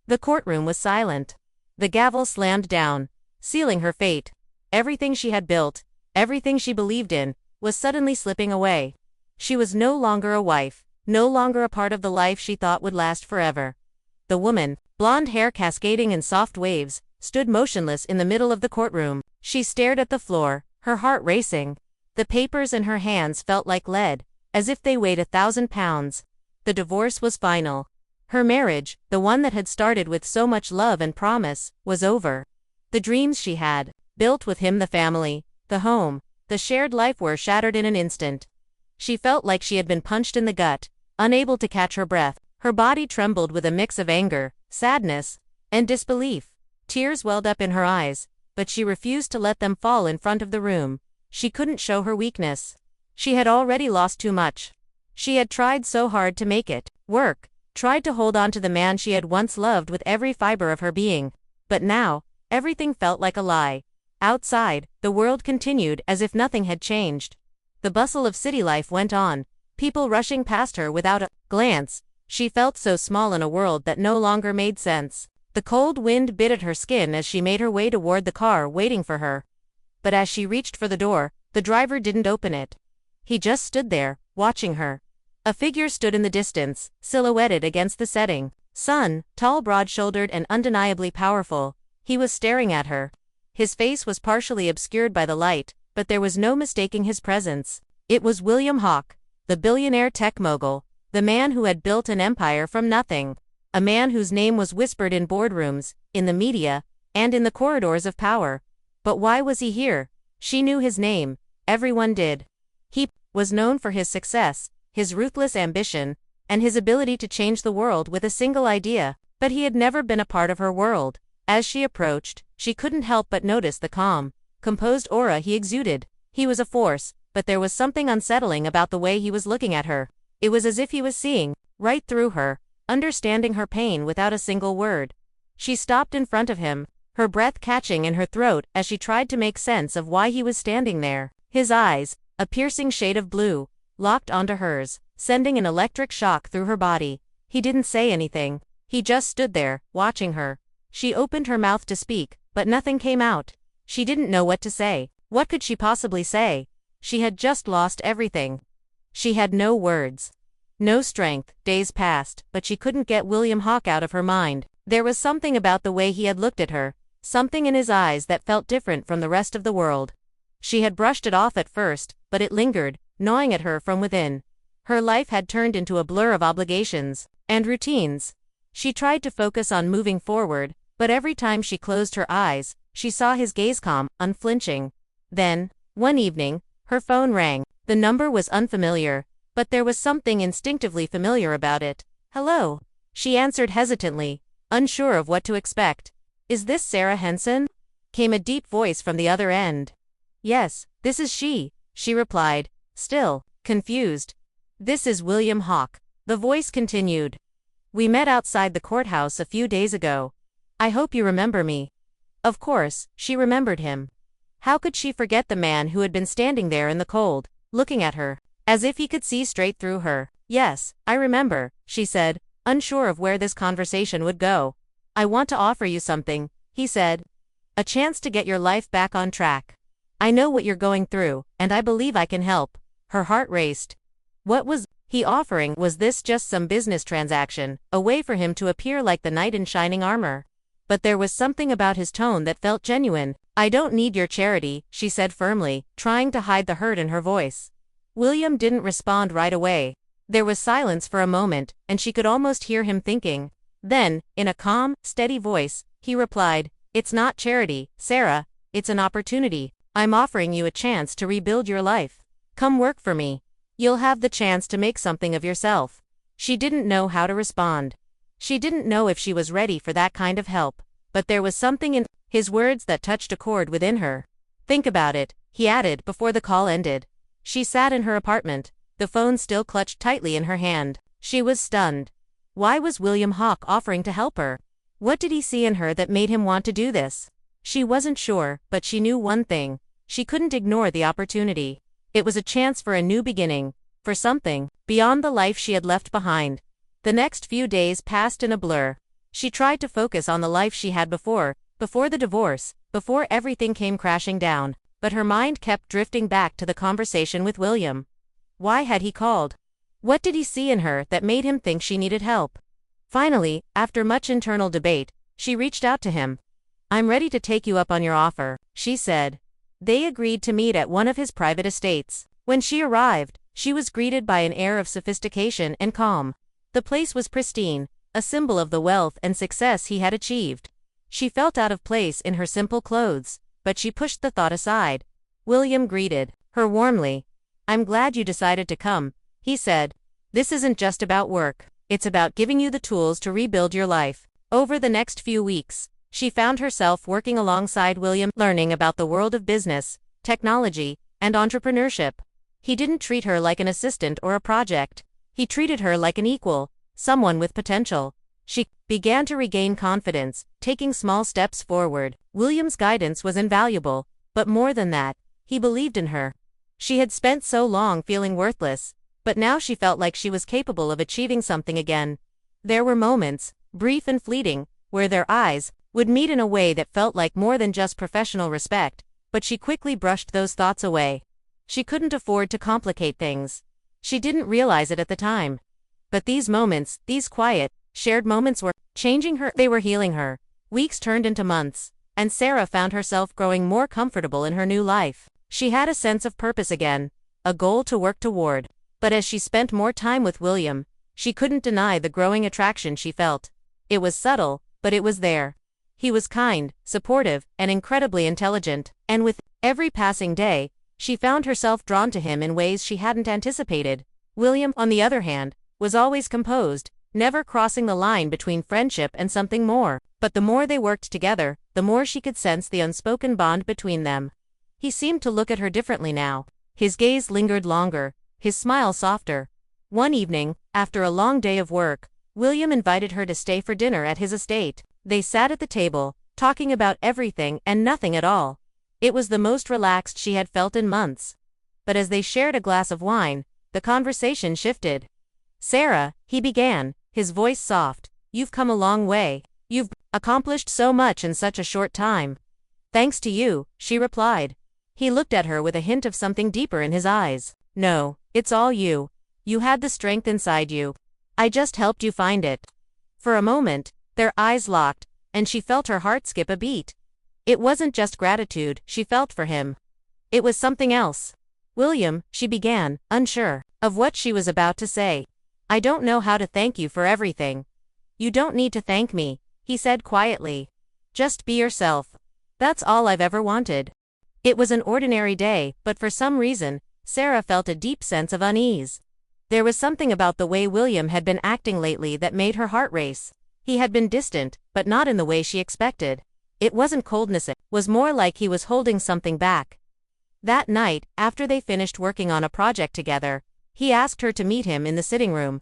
The courtroom was silent. The gavel slammed down, sealing her fate. Everything she had built, everything she believed in, was suddenly slipping away. She was no longer a wife, no longer a part of the life she thought would last forever. The woman, blonde hair cascading in soft waves, stood motionless in the middle of the courtroom. She stared at the floor, her heart racing. The papers in her hands felt like lead, as if they weighed 1,000 pounds. The divorce was final. Her marriage, the one that had started with so much love and promise, was over. The dreams she had built with him, the family, the home, the shared life, were shattered in an instant. She felt like she had been punched in the gut, unable to catch her breath. Her body trembled with a mix of anger, sadness, and disbelief. Tears welled up in her eyes, but she refused to let them fall in front of the room. She couldn't show her weakness. She had already lost too much. She had tried so hard to make it work, tried to hold on to the man she had once loved with every fiber of her being. But now, everything felt like a lie. Outside, the world continued as if nothing had changed. The bustle of city life went on, people rushing past her without a glance. She felt so small in a world that no longer made sense. The cold wind bit at her skin as she made her way toward the car waiting for her. But as she reached for the door, the driver didn't open it. He just stood there, watching her. A figure stood in the distance, silhouetted against the setting sun, tall, broad-shouldered, and undeniably powerful. He was staring at her. His face was partially obscured by the light, but there was no mistaking his presence. It was William Hawke, the billionaire tech mogul, the man who had built an empire from nothing. A man whose name was whispered in boardrooms, in the media, and in the corridors of power. But why was he here? She knew his name. Everyone did. He was known for his success, his ruthless ambition, and his ability to change the world with a single idea. But he had never been a part of her world. As she approached, she couldn't help but notice the calm, composed aura he exuded. He was a force, but there was something unsettling about the way he was looking at her. It was as if he was seeing right through her, understanding her pain without a single word. She stopped in front of him, her breath catching in her throat as she tried to make sense of why he was standing there. His eyes, a piercing shade of blue, locked onto hers, sending an electric shock through her body. He didn't say anything. He just stood there, watching her. She opened her mouth to speak, but nothing came out. She didn't know what to say. What could she possibly say? She had just lost everything. She had no words. No strength. Days passed, but she couldn't get William Hawke out of her mind. There was something about the way he had looked at her, something in his eyes that felt different from the rest of the world. She had brushed it off at first, but it lingered, gnawing at her from within. Her life had turned into a blur of obligations and routines. She tried to focus on moving forward, but every time she closed her eyes, she saw his gaze, calm, unflinching. Then, one evening, her phone rang. The number was unfamiliar, but there was something instinctively familiar about it. "Hello," she answered hesitantly, unsure of what to expect. "Is this Sarah Henson?" came a deep voice from the other end. "Yes, this is she," she replied, still confused. "This is William Hawke," the voice continued. "We met outside the courthouse a few days ago. I hope you remember me." Of course, she remembered him. How could she forget the man who had been standing there in the cold, looking at her, as if he could see straight through her? "Yes, I remember," she said, unsure of where this conversation would go. "I want to offer you something," he said. "A chance to get your life back on track. I know what you're going through, and I believe I can help." Her heart raced. What was he offering? Was this just some business transaction, a way for him to appear like the knight in shining armor? But there was something about his tone that felt genuine. "I don't need your charity," she said firmly, trying to hide the hurt in her voice. William didn't respond right away. There was silence for a moment, and she could almost hear him thinking. Then, in a calm, steady voice, he replied, "It's not charity, Sarah, it's an opportunity. I'm offering you a chance to rebuild your life. Come work for me. You'll have the chance to make something of yourself." She didn't know how to respond. She didn't know if she was ready for that kind of help, but there was something in his words that touched a chord within her. "Think about it," he added before the call ended. She sat in her apartment, the phone still clutched tightly in her hand. She was stunned. Why was William Hawke offering to help her? What did he see in her that made him want to do this? She wasn't sure, but she knew one thing. She couldn't ignore the opportunity. It was a chance for a new beginning, for something beyond the life she had left behind. The next few days passed in a blur. She tried to focus on the life she had before the divorce, before everything came crashing down, but her mind kept drifting back to the conversation with William. Why had he called? What did he see in her that made him think she needed help? Finally, after much internal debate, she reached out to him. "I'm ready to take you up on your offer," she said. They agreed to meet at one of his private estates. When she arrived, she was greeted by an air of sophistication and calm. The place was pristine, a symbol of the wealth and success he had achieved. She felt out of place in her simple clothes, but she pushed the thought aside. William greeted her warmly. "I'm glad you decided to come," he said. "This isn't just about work. It's about giving you the tools to rebuild your life." Over the next few weeks, she found herself working alongside William, learning about the world of business, technology, and entrepreneurship. He didn't treat her like an assistant or a project. He treated her like an equal, someone with potential. She began to regain confidence, taking small steps forward. William's guidance was invaluable, but more than that, he believed in her. She had spent so long feeling worthless, but now she felt like she was capable of achieving something again. There were moments, brief and fleeting, where their eyes would meet in a way that felt like more than just professional respect, but she quickly brushed those thoughts away. She couldn't afford to complicate things. She didn't realize it at the time. But these moments, these quiet, shared moments were changing her. They were healing her. Weeks turned into months, and Sarah found herself growing more comfortable in her new life. She had a sense of purpose again, a goal to work toward. But as she spent more time with William, she couldn't deny the growing attraction she felt. It was subtle, but it was there. He was kind, supportive, and incredibly intelligent, and with every passing day, she found herself drawn to him in ways she hadn't anticipated. William, on the other hand, was always composed, never crossing the line between friendship and something more. But the more they worked together, the more she could sense the unspoken bond between them. He seemed to look at her differently now. His gaze lingered longer, his smile softer. One evening, after a long day of work, William invited her to stay for dinner at his estate. They sat at the table, talking about everything and nothing at all. It was the most relaxed she had felt in months. But as they shared a glass of wine, the conversation shifted. "Sarah," he began, his voice soft, "you've come a long way. You've accomplished so much in such a short time." "Thanks to you," she replied. He looked at her with a hint of something deeper in his eyes. "No, it's all you. You had the strength inside you. I just helped you find it." For a moment, their eyes locked, and she felt her heart skip a beat. It wasn't just gratitude she felt for him. It was something else. "William," she began, unsure of what she was about to say. "I don't know how to thank you for everything." "You don't need to thank me," he said quietly. "Just be yourself. That's all I've ever wanted." It was an ordinary day, but for some reason, Sarah felt a deep sense of unease. There was something about the way William had been acting lately that made her heart race. He had been distant, but not in the way she expected. It wasn't coldness, it was more like he was holding something back. That night, after they finished working on a project together, he asked her to meet him in the sitting room.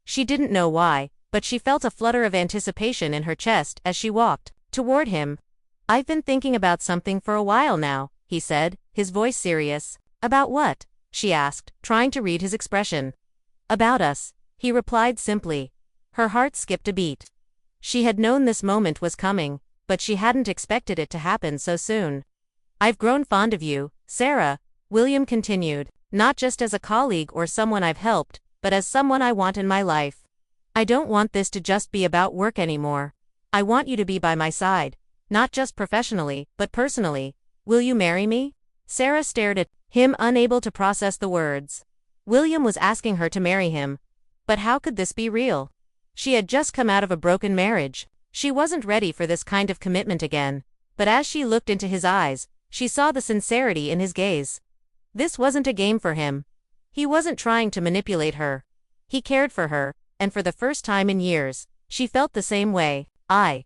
She didn't know why, but she felt a flutter of anticipation in her chest as she walked toward him. "I've been thinking about something for a while now," he said, his voice serious. "About what?" she asked, trying to read his expression. "About us," he replied simply. Her heart skipped a beat. She had known this moment was coming, but she hadn't expected it to happen so soon. "I've grown fond of you, Sarah," William continued, "not just as a colleague or someone I've helped, but as someone I want in my life. I don't want this to just be about work anymore. I want you to be by my side, not just professionally, but personally. Will you marry me?" Sarah stared at him, unable to process the words. William was asking her to marry him. But how could this be real? She had just come out of a broken marriage. She wasn't ready for this kind of commitment again. But as she looked into his eyes, she saw the sincerity in his gaze. This wasn't a game for him. He wasn't trying to manipulate her. He cared for her, and for the first time in years, she felt the same way.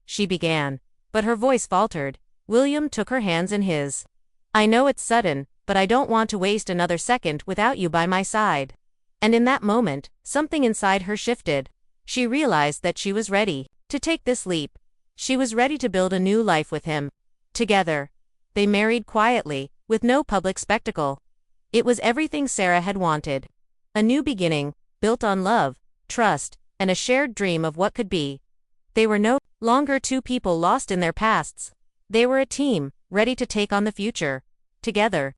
She began. But her voice faltered. William took her hands in his. "I know it's sudden, but I don't want to waste another second without you by my side." And in that moment, something inside her shifted. She realized that she was ready to take this leap. She was ready to build a new life with him. Together. They married quietly, with no public spectacle. It was everything Sarah had wanted. A new beginning, built on love, trust, and a shared dream of what could be. They were no longer two people lost in their pasts. They were a team, ready to take on the future together.